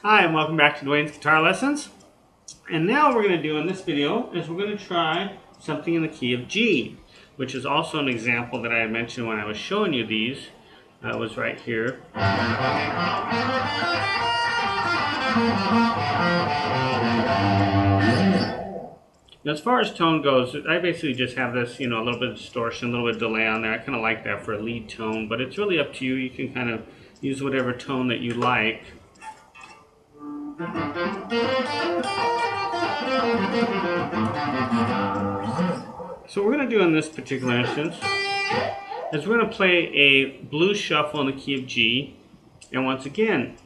Hi, and welcome back to Dwayne's Guitar Lessons. And now what we're going to do in this video is we're going to try something in the key of G, which is also an example that I had mentioned when I was showing you these. It was right here. Now, as far as tone goes, I basically just have this, a little bit of distortion, a little bit of delay on there. I kind of like that for a lead tone, but it's really up to you. You can kind of use whatever tone that you like. So what we're going to do in this particular instance is we're going to play a blues shuffle in the key of G, and once again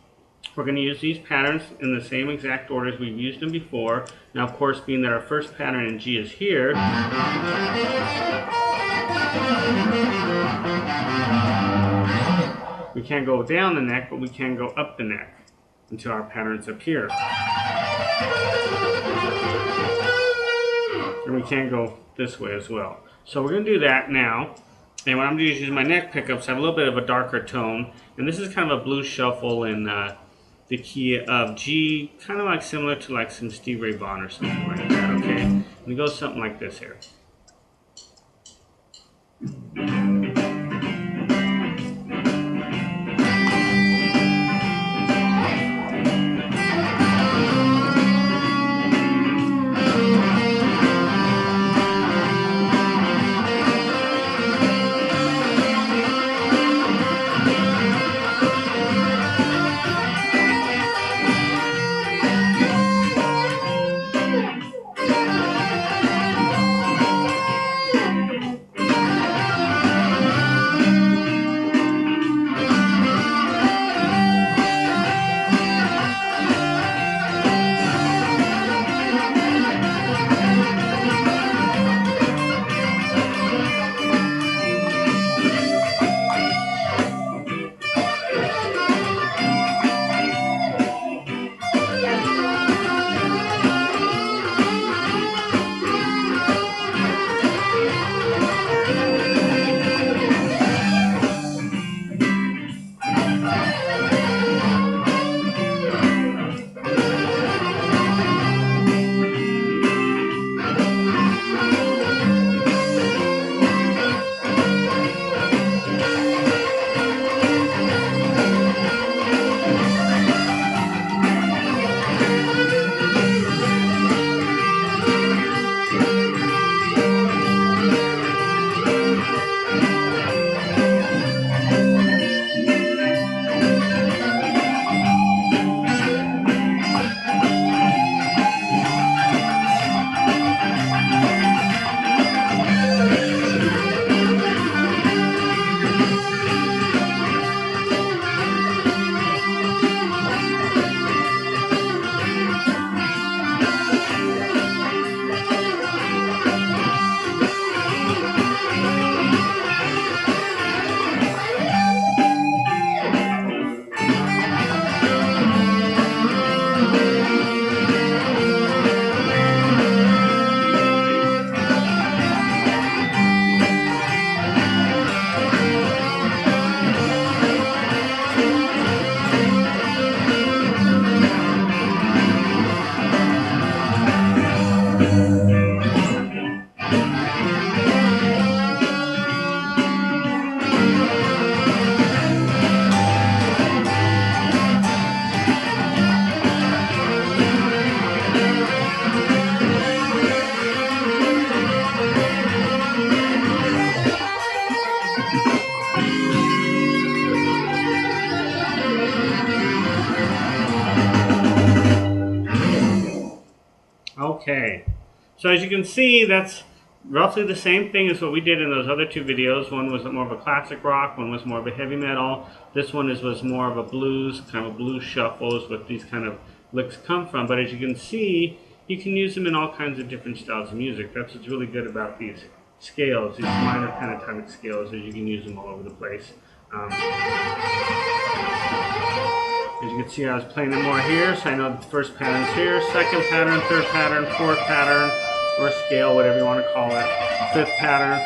we're going to use these patterns in the same exact order as we've used them before. Now, of course, being that our first pattern in G is here, we can't go down the neck, but we can go up the neck until our pattern's up here. And we can go this way as well. So we're going to do that now. And what I'm going to do is use my neck pickups. I have a little bit of a darker tone. And this is kind of a blues shuffle in the key of G, kind of like similar to like some Stevie Ray Vaughan or something like that, okay? And it goes something like this here. Okay, so as you can see, that's roughly the same thing as what we did in those other two videos. One was more of a classic rock, one was more of a heavy metal. This one was more of a blues, kind of blues shuffles with these kind of licks come from. But as you can see, you can use them in all kinds of different styles of music. That's what's really good about these scales, these minor pentatonic scales, is you can use them all over the place. As you can see, I was playing it more here, so I know the first pattern's here, second pattern, third pattern, fourth pattern, or scale, whatever you want to call it, fifth pattern.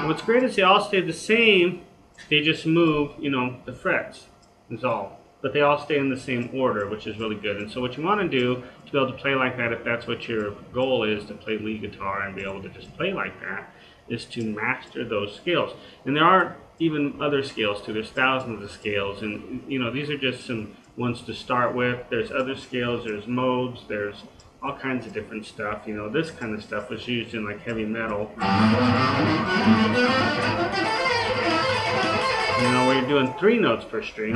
And what's great is they all stay the same They just move, you know, the frets is all. But they all stay in the same order, which is really good. And so what you want to do to be able to play like that, if that's what your goal is, to play lead guitar and be able to just play like that, is to master those scales. And there are even other scales too. There's thousands of scales, and you know, these are just some ones to start with. There's other scales, there's modes, there's all kinds of different stuff. You know, this kind of stuff was used in like heavy metal. You know, where you're doing 3 notes per string.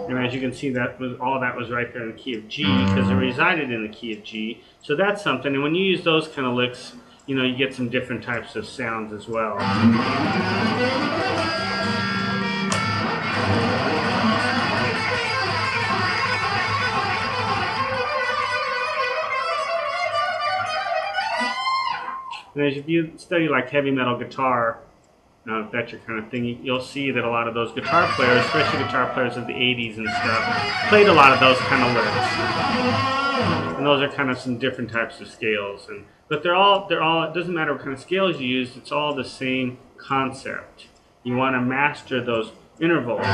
And as you can see, that was all that was right there in the key of G, because it resided in the key of G. So that's something. And when you use those kind of licks, you know, you get some different types of sounds as well. And as you study like heavy metal guitar, if that's your kind of thing, you'll see that a lot of those guitar players, especially guitar players of the 80s and stuff, played a lot of those kind of licks. And those are kind of some different types of scales. But they're all, it doesn't matter what kind of scales you use, it's all the same concept. You want to master those intervals.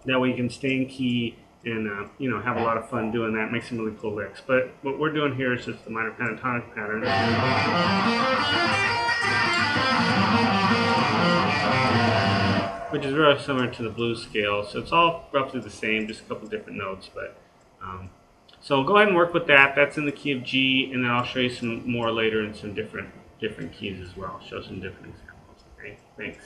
That way you can stay in key and you know, have a lot of fun doing that, make some really cool licks. But what we're doing here is just the minor pentatonic pattern. Which is very similar to the blues scale. So it's all roughly the same, just a couple different notes. But so go ahead and work with that. That's in the key of G, and then I'll show you some more later in some different keys as well. Show some different examples. Okay, thanks.